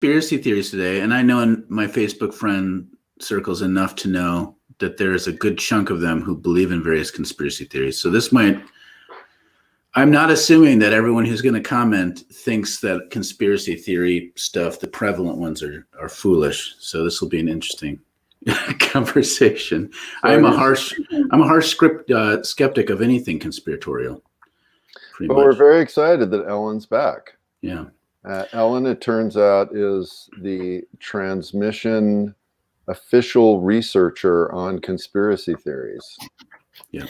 conspiracy theories today, and I know in my Facebook friend circles enough to know that there's a good chunk of them who believe in various conspiracy theories. So this might, I'm not assuming that everyone who's going to comment thinks that conspiracy theory stuff, the prevalent ones, are foolish. So this will be an interesting conversation. I'm a harsh skeptic of anything conspiratorial. But we're very excited that Ellen's back. Yeah. Ellen, it turns out, is the transmission official researcher on conspiracy theories. Yeah.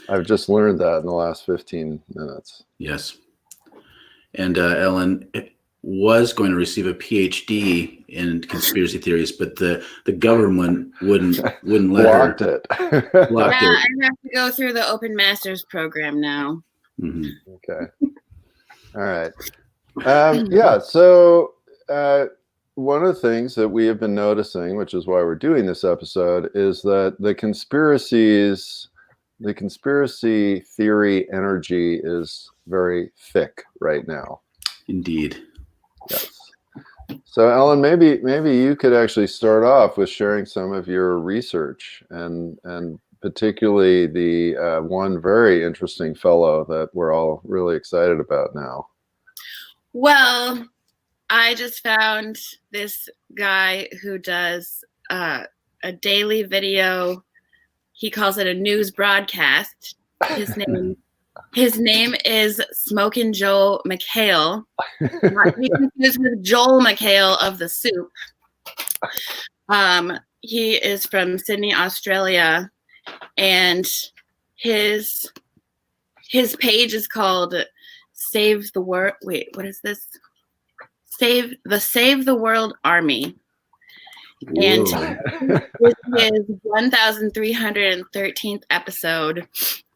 I've just learned that in the last 15 minutes. Yes. And Ellen was going to receive a PhD in conspiracy theories, but the government wouldn't let Blocked her. it. Blocked Yeah, it. I have to go through the Open Masters program now. Mm-hmm. Okay. All right. Yeah. So one of the things that we have been noticing, which is why we're doing this episode, is that the conspiracy theory energy is very thick right now. Indeed. Yes. So Ellen, maybe you could actually start off with sharing some of your research and particularly the one very interesting fellow that we're all really excited about now. Well, I just found this guy who does a daily video. He calls it a news broadcast. His name is Smokin' Joel McHale. Not to be confused with Joel McHale of The Soup. He is from Sydney, Australia, and his page is called Save the World. Wait, what is this? Save the World Army. Whoa. And this is 1,313th episode,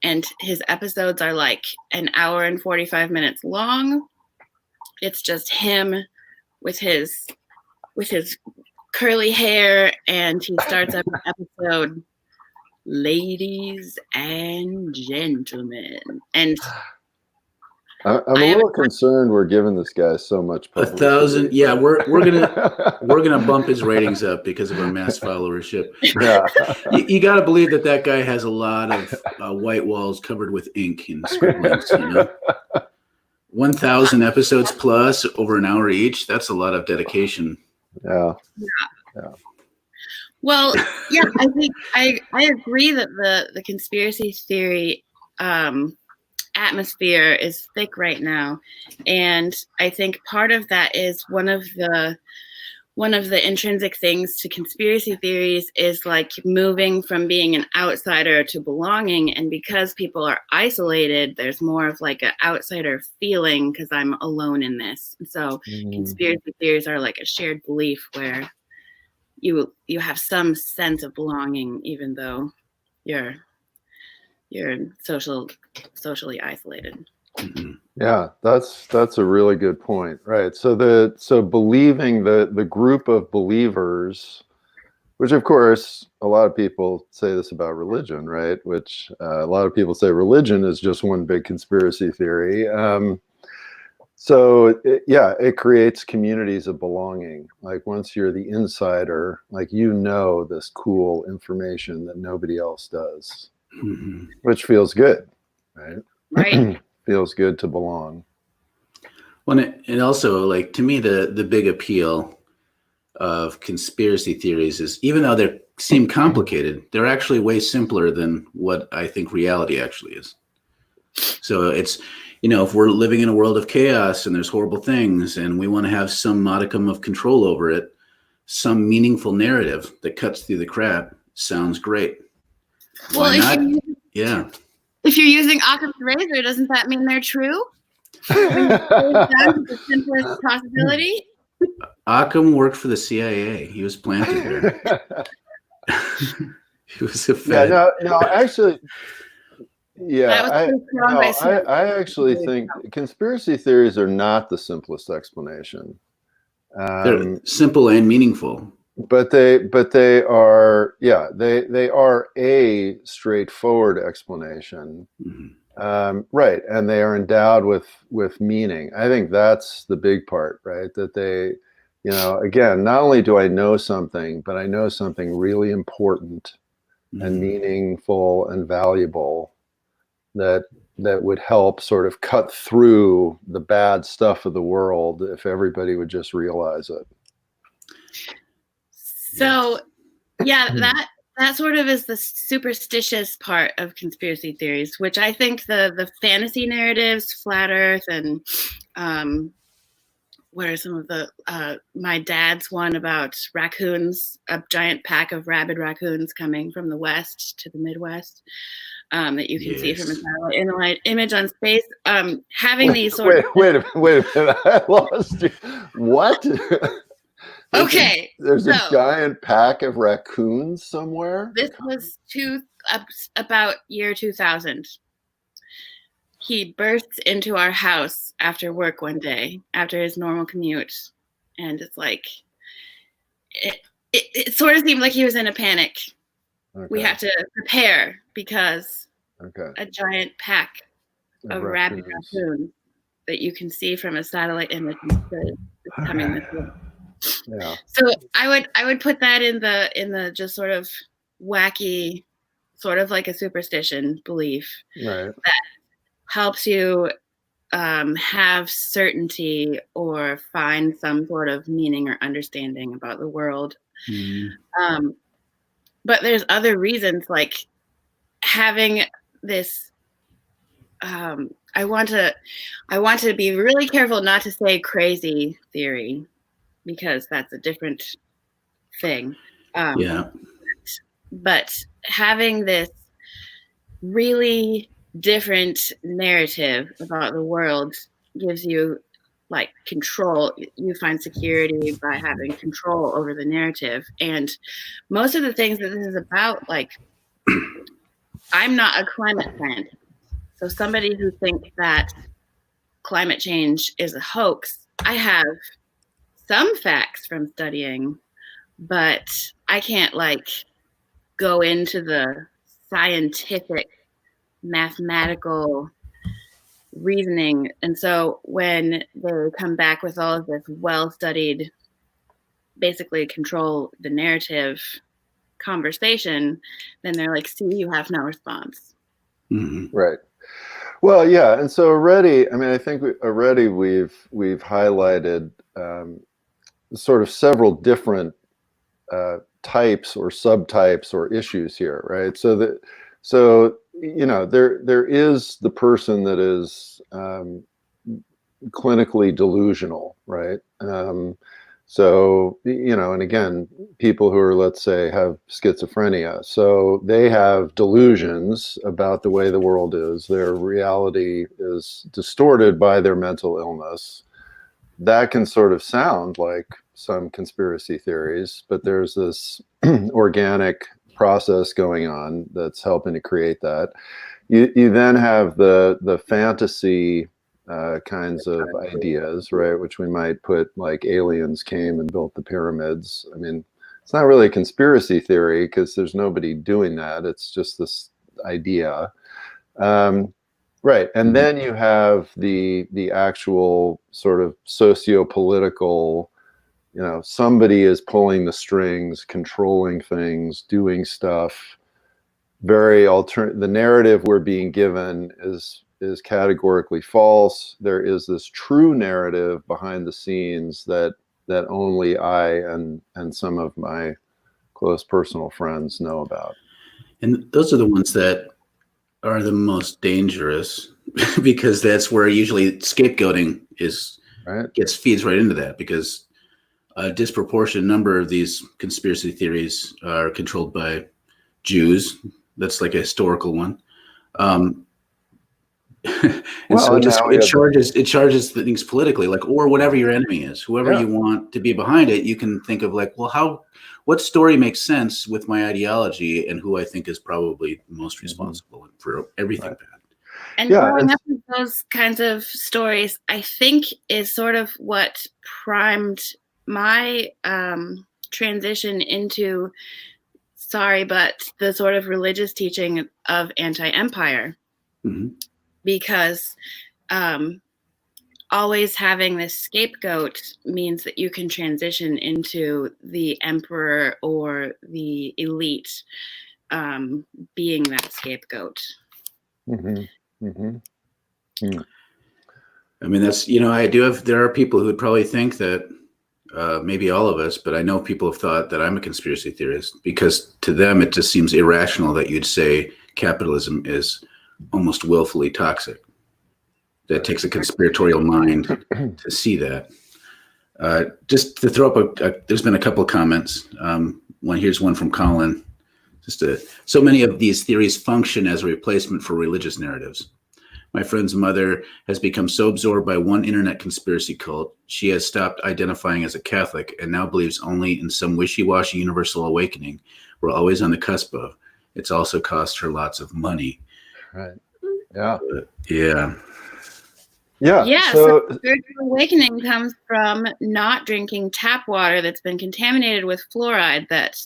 and his episodes are like an hour and 45 minutes long. It's just him with his curly hair, and he starts every episode, "Ladies and gentlemen," and I'm a little concerned we're giving this guy so much publicity. 1,000. Yeah, we're gonna bump his ratings up because of our mass followership. Yeah. You got to believe that guy has a lot of white walls covered with ink and scribblings. 1,000 episodes plus over an hour each. That's a lot of dedication. Yeah. Well, yeah, I think I agree that the conspiracy theory atmosphere is thick right now, and I think part of that is one of the intrinsic things to conspiracy theories is like moving from being an outsider to belonging, and because people are isolated, there's more of like an outsider feeling because I'm alone in this. So conspiracy theories are like a shared belief where you have some sense of belonging even though you're socially isolated. Mm-hmm. Yeah, that's a really good point, right? So believing the group of believers, which of course a lot of people say this about religion, right? Which a lot of people say religion is just one big conspiracy theory. It creates communities of belonging. Like once you're the insider, like this cool information that nobody else does. Mm-hmm. Which feels good, right? Right. Feels good to belong. Well, and also, like, to me, the big appeal of conspiracy theories is, even though they seem complicated, they're actually way simpler than what I think reality actually is. So it's, if we're living in a world of chaos and there's horrible things and we want to have some modicum of control over it, some meaningful narrative that cuts through the crap sounds great. Why not? If you're using Occam's razor, doesn't that mean they're true? The simplest possibility. Occam worked for the CIA. He was planted there. He was a Fed. Yeah, no, actually, yeah, I actually think conspiracy theories are not the simplest explanation. They're simple and meaningful. But they are a straightforward explanation, right? And they are endowed with meaning. I think that's the big part, right? That you know, again, not only do I know something, but I know something really important and meaningful and valuable that would help sort of cut through the bad stuff of the world if everybody would just realize it. So, yeah, that sort of is the superstitious part of conspiracy theories, which I think the fantasy narratives, flat Earth, and what are some of the my dad's one about raccoons, a giant pack of rabid raccoons coming from the west to the Midwest. That you can see from a satellite image on space. Having these sort of wait a minute, I lost you. What? Okay, there's a giant pack of raccoons somewhere. This was about year 2000. He bursts into our house after work one day, after his normal commute, and it's like it sort of seemed like he was in a panic. Okay. We have to prepare because a giant pack of rabid raccoons that you can see from a satellite image is coming this way. Yeah. So I would put that in the just sort of wacky, sort of like a superstition belief that helps you have certainty or find some sort of meaning or understanding about the world. But there's other reasons, like having this. I want to be really careful not to say crazy theory, because that's a different thing. But having this really different narrative about the world gives you like control. You find security by having control over the narrative. And most of the things that this is about, like, I'm not a climate scientist. So somebody who thinks that climate change is a hoax, I have some facts from studying, but I can't like go into the scientific, mathematical reasoning. And so when they come back with all of this well-studied, basically control the narrative conversation, then they're like, see, you have no response. Right. Well, yeah. And so already, I mean, I think we've highlighted sort of several different types or subtypes or issues here, right? So you know, there is the person that is clinically delusional, right? So, you know, and again, people who are, let's say, have schizophrenia, so they have delusions about the way the world is. Their reality is distorted by their mental illness. That can sort of sound like some conspiracy theories, but there's this organic process going on that's helping to create that. You then have the fantasy kinds of ideas, right? Which we might put like aliens came and built the pyramids. I mean, it's not really a conspiracy theory because there's nobody doing that. It's just this idea. Right. And then you have the actual sort of socio-political, you know, somebody is pulling the strings, controlling things, doing stuff. The narrative we're being given is categorically false. There is this true narrative behind the scenes that only I and some of my close personal friends know about. And those are the ones that are the most dangerous because that's where usually scapegoating feeds right into that, because a disproportionate number of these conspiracy theories are controlled by Jews. That's like a historical one. It charges things politically, like, or whatever your enemy is, whoever you want to be behind it, you can think of like, well, what story makes sense with my ideology and who I think is probably most responsible for everything bad. And growing up with those kinds of stories, I think, is sort of what primed my transition into, the sort of religious teaching of anti-empire. Because always having this scapegoat means that you can transition into the emperor or the elite being that scapegoat. Mm-hmm. Mm-hmm. Mm. I mean, that's, there are people who would probably think that maybe all of us, but I know people have thought that I'm a conspiracy theorist because to them it just seems irrational that you'd say capitalism is almost willfully toxic. That takes a conspiratorial mind to see that. Just to throw up there's been a couple of comments. Here's one from Colin. So many of these theories function as a replacement for religious narratives. My friend's mother has become so absorbed by one internet conspiracy cult, she has stopped identifying as a Catholic and now believes only in some wishy-washy universal awakening we're always on the cusp of. It's also cost her lots of money. Right. Yeah. Yeah. Yeah, so spiritual awakening comes from not drinking tap water that's been contaminated with fluoride that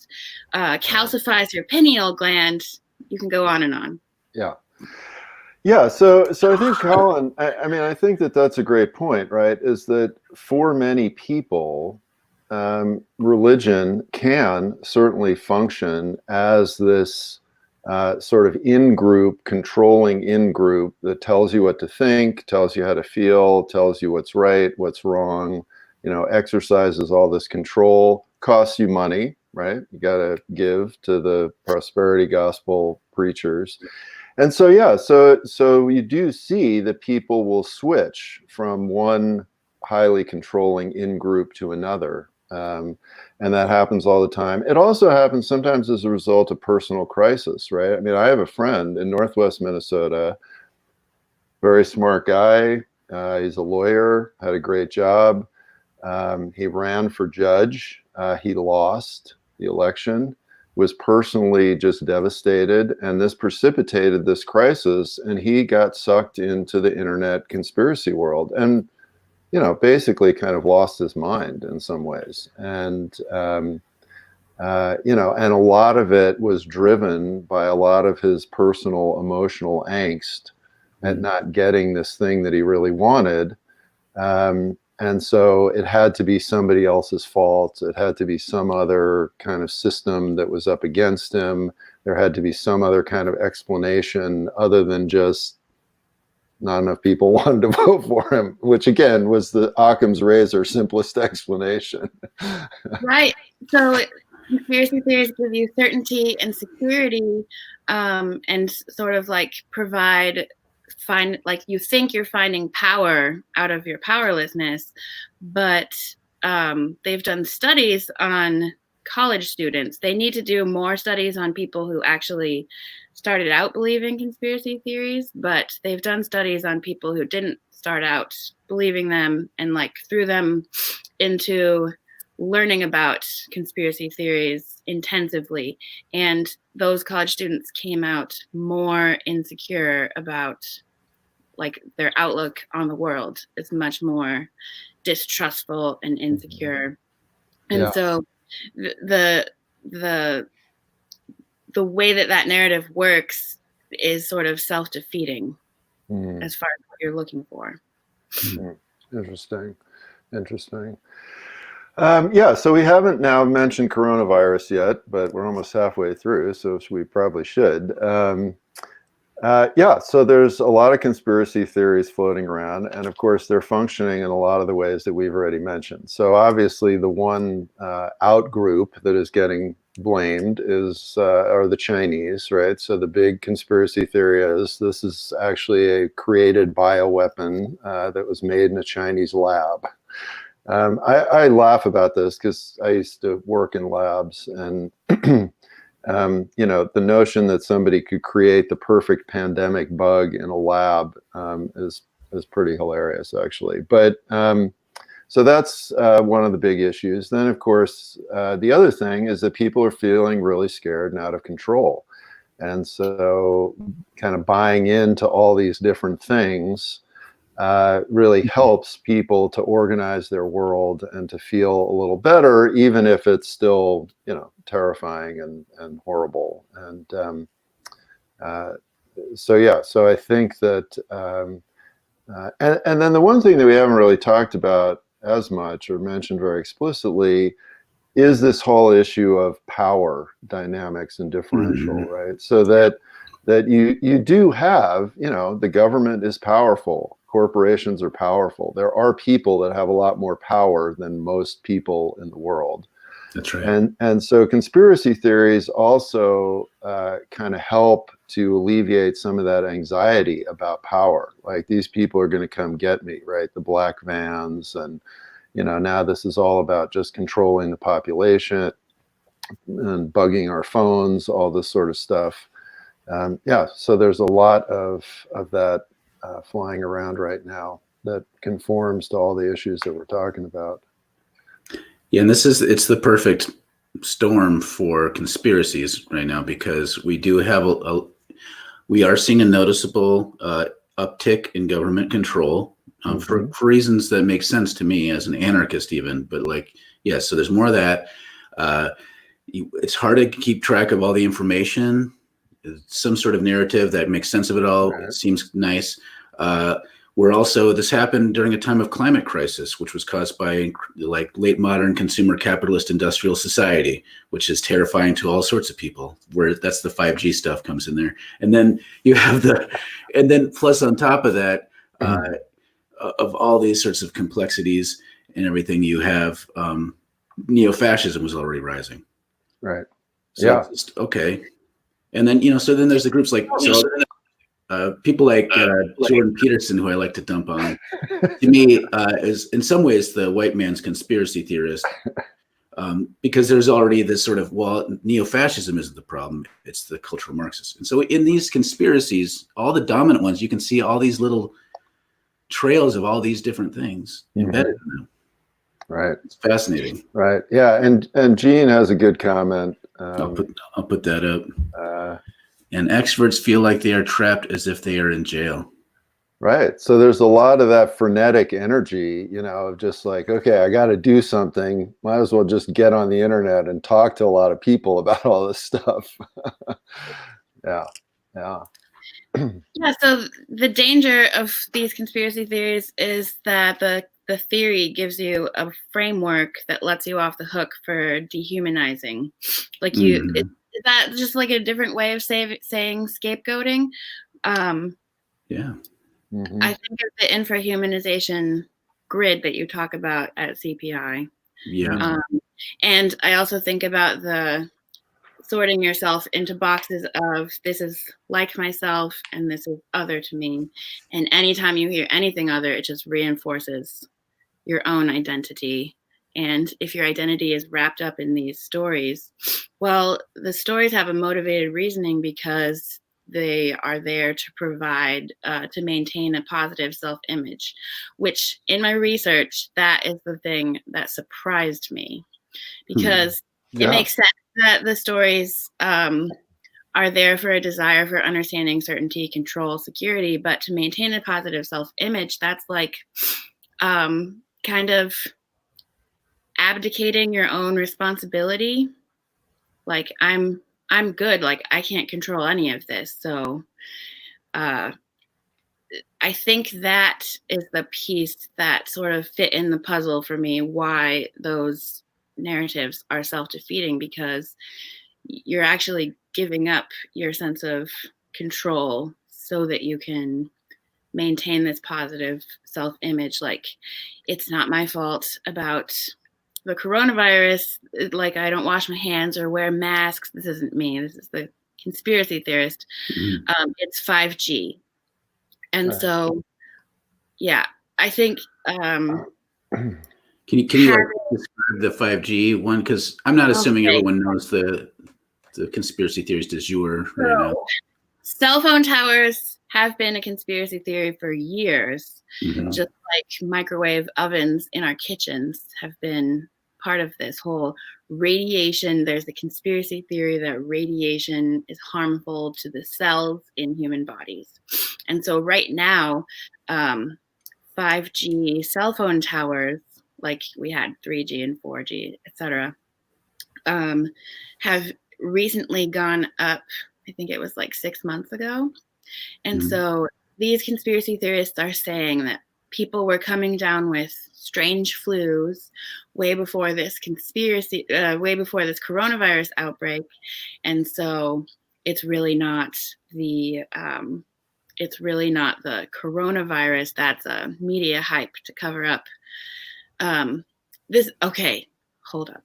calcifies your pineal gland. You can go on and on. Yeah. Yeah, so I think, Colin, I think that's a great point, right? Is that for many people, religion can certainly function as this sort of in-group, controlling in-group that tells you what to think, tells you how to feel, tells you what's right, what's wrong, exercises all this control, costs you money, right? You got to give to the prosperity gospel preachers. And so, yeah, so you do see that people will switch from one highly controlling in-group to another. And that happens all the time. It also happens sometimes as a result of personal crisis, right? I mean, I have a friend in Northwest Minnesota, very smart guy. He's a lawyer, had a great job. He ran for judge. He lost the election, was personally just devastated. And this precipitated this crisis. And he got sucked into the internet conspiracy world. And basically kind of lost his mind in some ways. And, and a lot of it was driven by a lot of his personal emotional angst at not getting this thing that he really wanted. And so it had to be somebody else's fault. It had to be some other kind of system that was up against him. There had to be some other kind of explanation other than just not enough people wanted to vote for him, which again was the Occam's razor simplest explanation. Right. So conspiracy theories give you certainty and security, and sort of like you think you're finding power out of your powerlessness, but they've done studies on college students. They need to do more studies on people who actually started out believing conspiracy theories, but they've done studies on people who didn't start out believing them and threw them into learning about conspiracy theories intensively. And those college students came out more insecure about their outlook on the world. It's much more distrustful and insecure. And so the way that narrative works is sort of self-defeating as far as what you're looking for. Interesting. So we haven't now mentioned coronavirus yet, but we're almost halfway through, so we probably should. So there's a lot of conspiracy theories floating around, and of course they're functioning in a lot of the ways that we've already mentioned. So obviously the one out group that is getting blamed are the Chinese, right? So the big conspiracy theory is this is actually a created bioweapon that was made in a Chinese lab. I laugh about this because I used to work in labs, and the notion that somebody could create the perfect pandemic bug in a lab is pretty hilarious, actually. But so that's one of the big issues. Then, of course, the other thing is that people are feeling really scared and out of control. And so kind of buying into all these different things really helps people to organize their world and to feel a little better, even if it's still, terrifying and horrible. And so I think that And then the one thing that we haven't really talked about as much or mentioned very explicitly is this whole issue of power dynamics and differential, right? So that you do have, the government is powerful, corporations are powerful. There are people that have a lot more power than most people in the world. That's right. And so conspiracy theories also kind of help to alleviate some of that anxiety about power. Like, these people are going to come get me, right? The black vans, and now this is all about just controlling the population and bugging our phones, all this sort of stuff. So there's a lot of that flying around right now that conforms to all the issues that we're talking about. Yeah, and it's the perfect storm for conspiracies right now, because we do have we are seeing a noticeable uptick in government control for reasons that make sense to me as an anarchist even. But so there's more of that. It's hard to keep track of all the information. Some sort of narrative that makes sense of it all. Right. It seems nice. This happened during a time of climate crisis, which was caused by late modern consumer capitalist industrial society, which is terrifying to all sorts of people, where that's the 5G stuff comes in there. And then you have and then plus on top of that, of all these sorts of complexities and everything, you have neo-fascism was already rising. Right. So okay. And then, so then there's the groups people like Jordan Peterson, who I like to dump on, to me, is in some ways the white man's conspiracy theorist, because there's already this sort of, neo-fascism isn't the problem, it's the cultural Marxists. And so in these conspiracies, all the dominant ones, you can see all these little trails of all these different things embedded in them. Right. It's fascinating. Right. Yeah. And Gene has a good comment. I'll put that up. And experts feel like they are trapped as if they are in jail. Right. So there's a lot of that frenetic energy, of just like, okay, I got to do something. Might as well just get on the internet and talk to a lot of people about all this stuff. Yeah. Yeah. So the danger of these conspiracy theories is that the theory gives you a framework that lets you off the hook for dehumanizing. Is that just like a different way of saying scapegoating? Yeah. I think of the infrahumanization grid that you talk about at CPI. Yeah. And I also think about the sorting yourself into boxes of, this is like myself and this is other to me. And anytime you hear anything other, it just reinforces your own identity. And if your identity is wrapped up in these stories, well, the stories have a motivated reasoning because they are there to provide, to maintain a positive self-image, which in my research, that is the thing that surprised me, because it makes sense that the stories are there for a desire for understanding, certainty, control, security, but to maintain a positive self-image, that's like kind of abdicating your own responsibility. Like, I'm good, like I can't control any of this. So I think that is the piece that sort of fit in the puzzle for me, why those narratives are self-defeating, because you're actually giving up your sense of control so that you can maintain this positive self-image. Like, it's not my fault about the coronavirus, like I don't wash my hands or wear masks. This isn't me. This is the conspiracy theorist. It's 5G. And so, yeah, I think. Can you describe the 5G one? Because I'm not assuming everyone knows the conspiracy theories du jour right now. Cell phone towers have been a conspiracy theory for years, just like microwave ovens in our kitchens have been part of this whole radiation. There's a conspiracy theory that radiation is harmful to the cells in human bodies. And so right now, 5G cell phone towers, like we had 3G and 4G, et cetera, have recently gone up. I think it was like 6 months ago. And so these conspiracy theorists are saying that people were coming down with strange flus way before this coronavirus outbreak, and so it's really not the coronavirus. That's a media hype to cover up this. Okay, hold up.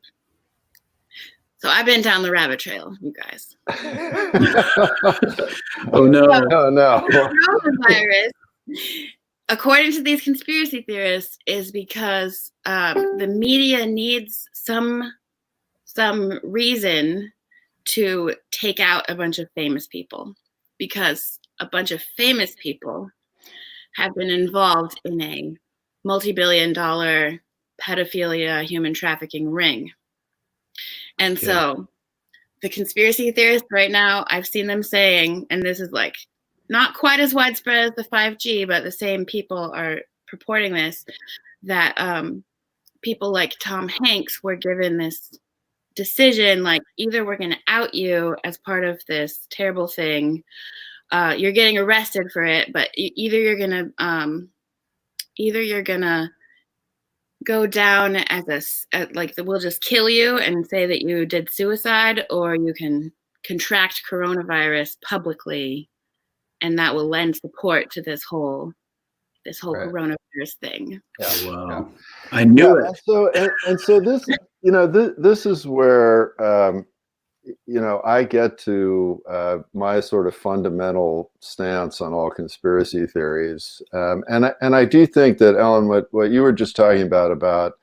So I've been down the rabbit trail, you guys. Oh no! Oh no! Coronavirus, according to these conspiracy theorists, is because the media needs some reason to take out a bunch of famous people, because a bunch of famous people have been involved in a multi-billion-dollar pedophilia, human trafficking ring. And so the conspiracy theorists right now, I've seen them saying, and this is like not quite as widespread as the 5G, but the same people are purporting this, that people like Tom Hanks were given this decision, like, either we're going to out you as part of this terrible thing, you're getting arrested for it, but either you're gonna go down as we'll just kill you and say that you did suicide, or you can contract coronavirus publicly, and that will lend support to this whole Right. coronavirus thing. Yeah. Wow. Yeah. I knew it. So this, this is where, I get to my sort of fundamental stance on all conspiracy theories. And I do think that, Ellen, what you were just talking about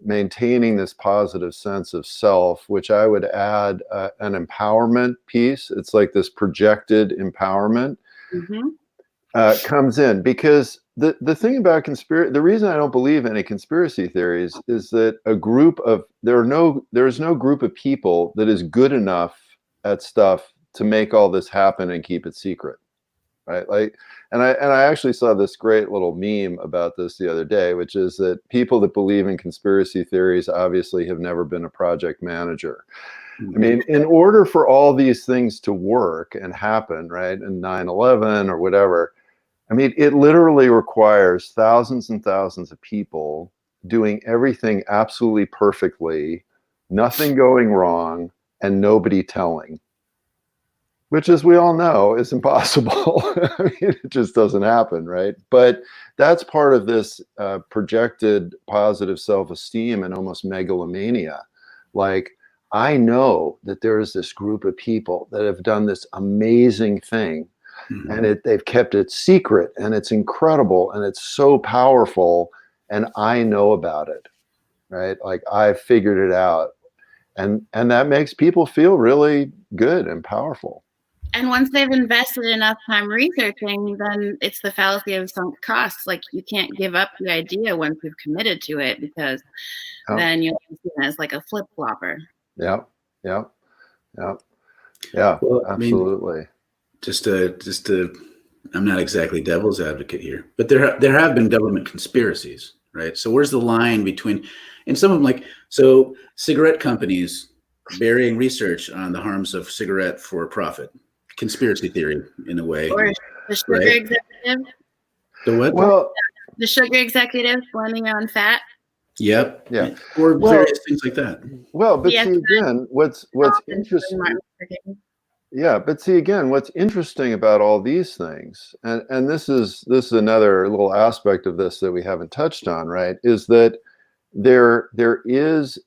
maintaining this positive sense of self, which I would add an empowerment piece. It's like this projected empowerment. Mm-hmm. Comes in, because the thing about the reason I don't believe any conspiracy theories is that there's no group of people that is good enough at stuff to make all this happen and keep it secret, right? Like, and I actually saw this great little meme about this the other day, which is that people that believe in conspiracy theories obviously have never been a project manager. I mean, in order for all these things to work and happen, right, and 9/11 or whatever, I mean, it literally requires thousands and thousands of people doing everything absolutely perfectly, nothing going wrong, and nobody telling, which, as we all know, is impossible. I mean, it just doesn't happen, right? But that's part of this projected positive self-esteem and almost megalomania. Like, I know that there is this group of people that have done this amazing thing, and they've kept it secret, and it's incredible, and it's so powerful, and I know about it, right? Like, I've figured it out, and that makes people feel really good and powerful. And once they've invested enough time researching, then it's the fallacy of sunk costs. Like, you can't give up the idea once you've committed to it, because then you'll be seen as like a flip-flopper. Yeah, well, absolutely. I mean, just to, I'm not exactly devil's advocate here, but there have been government conspiracies, right? So where's the line between, and some of them, like, so cigarette companies burying research on the harms of cigarette for profit, conspiracy theory in a way. Or the sugar executive. The what? Well, the sugar executive blaming on fat. Yep. Yeah. Or various things like that. Well, but see, again, what's interesting. Yeah, but see, again, what's interesting about all these things, and this is another little aspect of this that we haven't touched on, right? Is that there is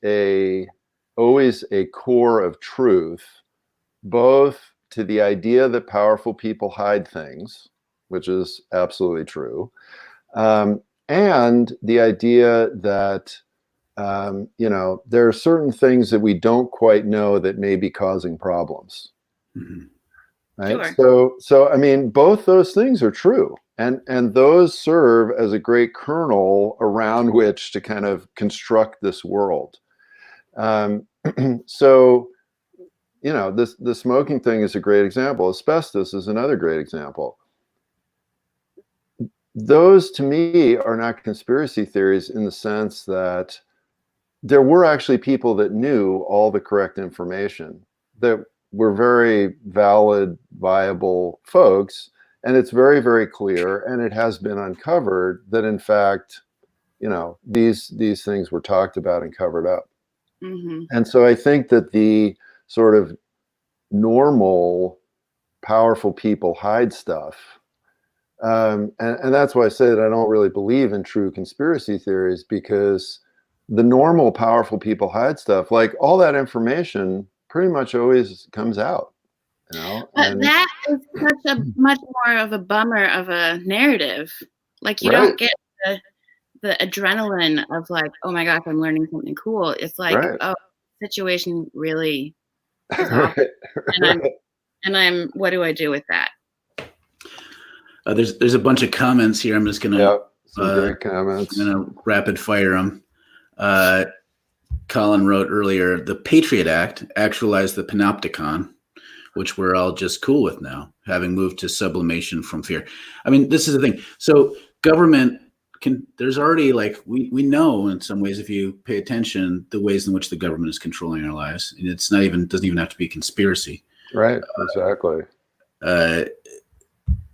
always a core of truth, both to the idea that powerful people hide things, which is absolutely true, and the idea that there are certain things that we don't quite know that may be causing problems. Mm-hmm. Right. Sure. So I mean, both those things are true, and those serve as a great kernel around which to kind of construct this world. So, the smoking thing is a great example. Asbestos is another great example. Those, to me, are not conspiracy theories in the sense that there were actually people that knew all the correct information, that were very valid, viable folks, And it's very, very clear, and it has been uncovered that, in fact, these things were talked about and covered up. Mm-hmm. And so I think that the sort of normal, powerful people hide stuff. And that's why I say that I don't really believe in true conspiracy theories, because the normal, powerful people hide stuff. Like, all that information pretty much always comes out. But and that is such a much more of a bummer of a narrative. Like, you Right. don't get the adrenaline of like, oh my gosh, I'm learning something cool. It's like, Right. oh, situation really is awful. And I'm what do I do with that? There's a bunch of comments here. I'm just gonna some great comments. I'm gonna rapid fire them. Colin wrote earlier, the Patriot Act actualized the panopticon, which we're all just cool with now, having moved to sublimation from fear. I mean, this is the thing. So government there's already, like, we know in some ways, if you pay attention, the ways in which the government is controlling our lives. And it's doesn't even have to be conspiracy. Right, exactly.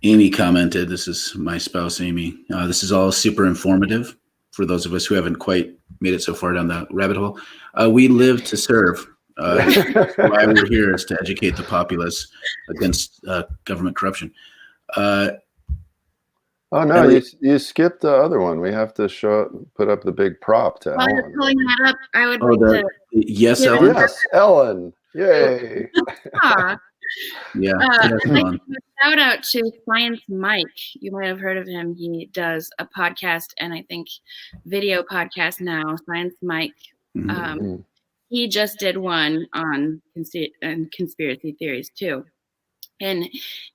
Amy commented, this is my spouse, Amy, this is all super informative for those of us who haven't quite made it so far down the rabbit hole. We live to serve. Why we're here is to educate the populace against government corruption. Oh no, you skipped the other one. We have to put up the big prop to While Ellen. you're pulling that up, I would like to. Yes, Ellen. Yes, Ellen. Yay. Yeah. I'd like to give a shout out to Science Mike. You might have heard of him. He does a podcast and I think video podcast now. Science Mike. Mm-hmm. He just did one on conspiracy theories too. And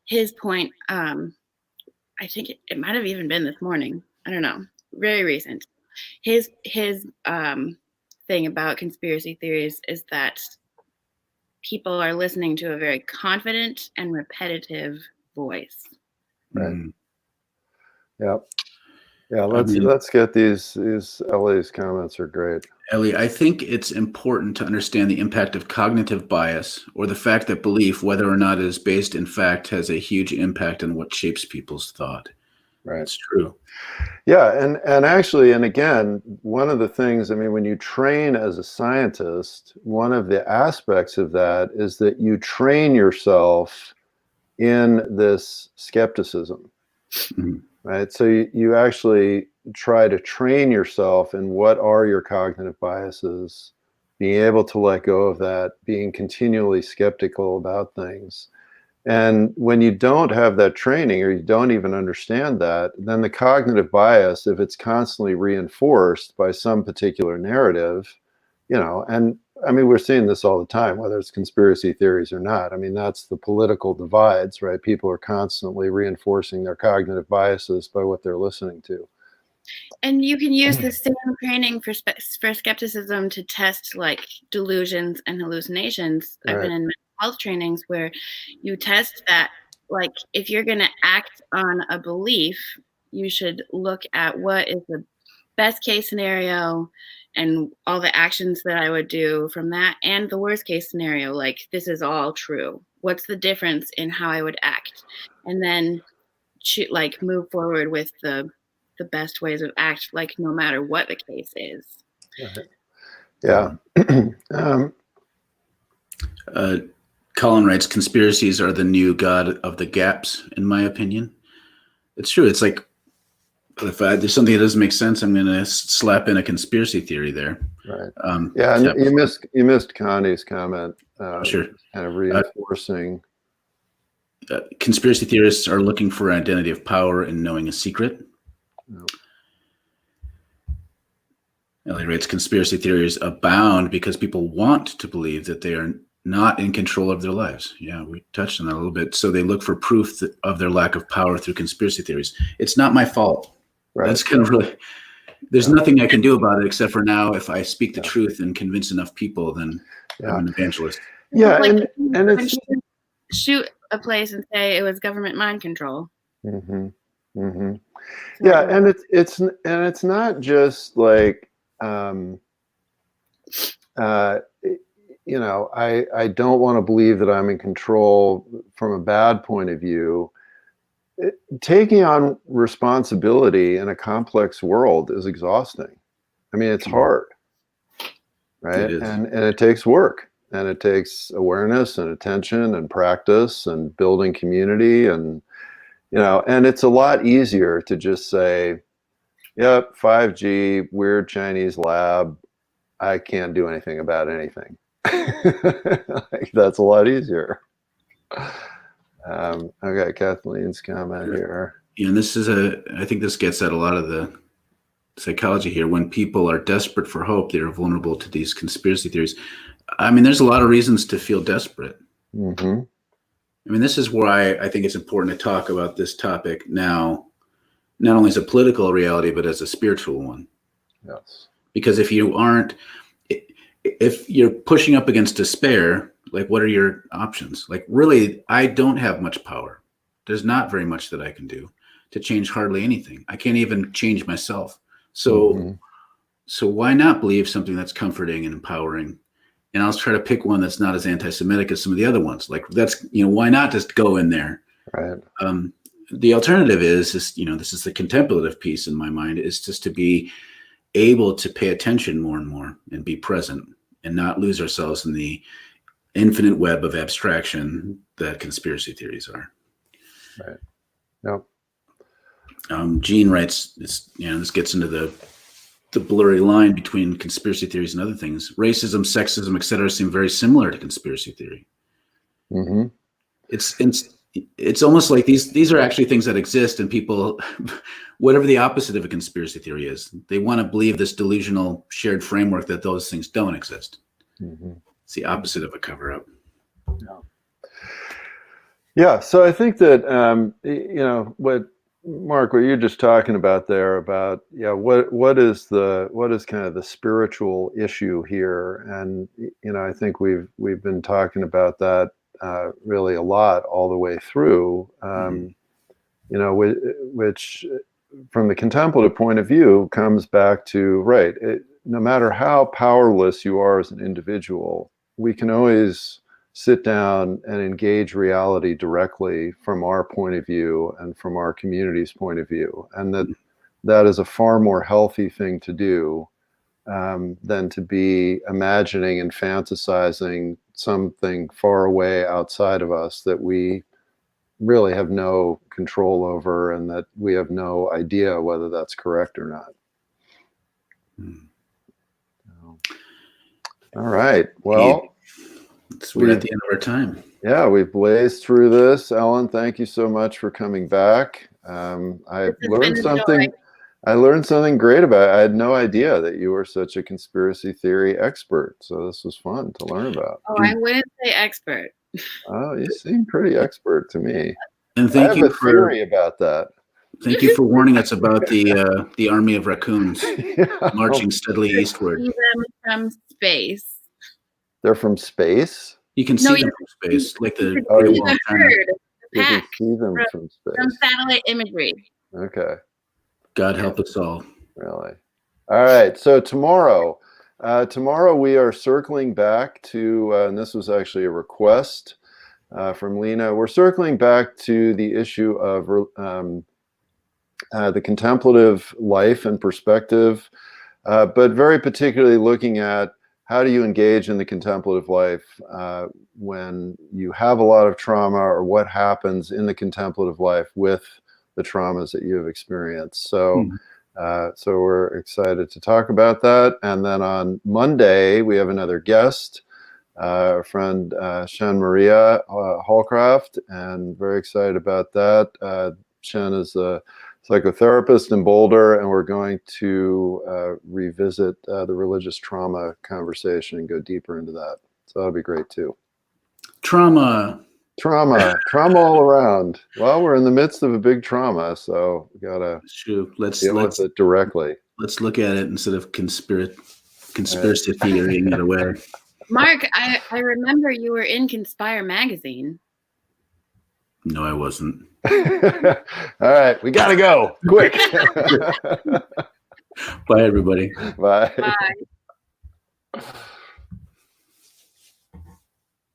his point, I think it might have even been this morning. I don't know. Very recent. His thing about conspiracy theories is that people are listening to a very confident and repetitive voice. Right. Mm-hmm. Yep. Yeah, let's get these Ellie's comments are great. Ellie, I think it's important to understand the impact of cognitive bias, or the fact that belief, whether or not it is based in fact, has a huge impact on what shapes people's thought. Right. It's true. Yeah, and actually, and again, one of the things, I mean, when you train as a scientist, one of the aspects of that is that you train yourself in this skepticism. Mm-hmm. Right. So you actually try to train yourself in what are your cognitive biases, being able to let go of that, being continually skeptical about things. And when you don't have that training, or you don't even understand that, then the cognitive bias, if it's constantly reinforced by some particular narrative, and I mean, we're seeing this all the time, whether it's conspiracy theories or not. I mean, that's the political divides, right? People are constantly reinforcing their cognitive biases by what they're listening to. And you can use the same training for skepticism to test like delusions and hallucinations. Right. I've been in mental health trainings where you test that, like, if you're going to act on a belief, you should look at what is the best case scenario and all the actions that I would do from that, and the worst case scenario, like, this is all true. What's the difference in how I would act? And then move forward with the best ways of act, like, no matter what the case is. Yeah. Colin writes, conspiracies are the new god of the gaps, in my opinion. It's true. It's like, if there's something that doesn't make sense, I'm going to slap in a conspiracy theory there. Right. And you missed Connie's comment. Sure. Kind of reinforcing. Conspiracy theorists are looking for an identity of power and knowing a secret. No. Ellie writes, conspiracy theories abound because people want to believe that they are not in control of their lives. Yeah, we touched on that a little bit. So they look for proof of their lack of power through conspiracy theories. It's not my fault. Right. That's kind of really, there's nothing I can do about it except for now, if I speak the truth and convince enough people, then I'm an evangelist. Yeah, like, and it's shoot a place and say it was government mind control. Mm-hmm. Mm-hmm. Yeah, and it's not just like I don't want to believe that I'm in control from a bad point of view. taking on responsibility in a complex world is exhausting. I mean, it's hard, right? It is. And it takes work, and it takes awareness and attention and practice and building community, and and it's a lot easier to just say, yep, 5G, weird Chinese lab, I can't do anything about anything. Like, that's a lot easier. Okay, Kathleen's comment here. And this is I think this gets at a lot of the psychology here. When people are desperate for hope, they are vulnerable to these conspiracy theories. I mean, there's a lot of reasons to feel desperate. Mm-hmm. I mean, this is why I think it's important to talk about this topic now, not only as a political reality, but as a spiritual one. Yes. Because if you're pushing up against despair, like, what are your options? Like, really, I don't have much power. There's not very much that I can do to change hardly anything. I can't even change myself. So why not believe something that's comforting and empowering? And I'll try to pick one that's not as anti-Semitic as some of the other ones. Like, that's, why not just go in there? Right. The alternative is this is the contemplative piece in my mind, is just to be able to pay attention more and more and be present and not lose ourselves in the infinite web of abstraction that conspiracy theories are. Right. Yep. Gene writes, this gets into the blurry line between conspiracy theories and other things. Racism, sexism, etc., seem very similar to conspiracy theory. Mm-hmm. It's almost like these are actually things that exist, and people, whatever the opposite of a conspiracy theory is, they want to believe this delusional shared framework that those things don't exist. Mm-hmm. It's the opposite of a cover-up. Yeah. So I think that what Mark, what you're just talking about there about what is kind of the spiritual issue here, and I think we've been talking about that really a lot all the way through. Which from the contemplative point of view comes back to no matter how powerless you are as an individual, we can always sit down and engage reality directly from our point of view and from our community's point of view. And that is a far more healthy thing to do than to be imagining and fantasizing something far away outside of us that we really have no control over, and that we have no idea whether that's correct or not. All right. Well, we're at the end of our time. Yeah, we've blazed through this. Ellen, thank you so much for coming back. I learned something. I learned something great about it. I had no idea that you were such a conspiracy theory expert. So this was fun to learn about. Oh, I wouldn't say expert. Oh, you seem pretty expert to me. And thank you for theory about that. Thank you for warning us about the army of raccoons marching steadily eastward. See them from space. They're from space? You can see them from space, like the you can see them from space. From satellite imagery. Okay. God help us all. Really. All right. So tomorrow we are circling back to, and this was actually a request from Lena. We're circling back to the issue of the contemplative life and perspective, but very particularly looking at how do you engage in the contemplative life when you have a lot of trauma, or what happens in the contemplative life with the traumas that you have experienced. So, so we're excited to talk about that. And then on Monday, we have another guest, our friend Shen Maria Hallcraft, and very excited about that. Shen is a psychotherapist in Boulder, and we're going to revisit the religious trauma conversation and go deeper into that. So that'll be great too. Trauma all around. Well, we're in the midst of a big trauma, so we gotta deal with it directly. Let's look at it instead of conspiracy theorying it away. Mark, I remember you were in Conspire magazine. No, I wasn't. All right, we gotta go quick. Bye, everybody. Bye. Bye.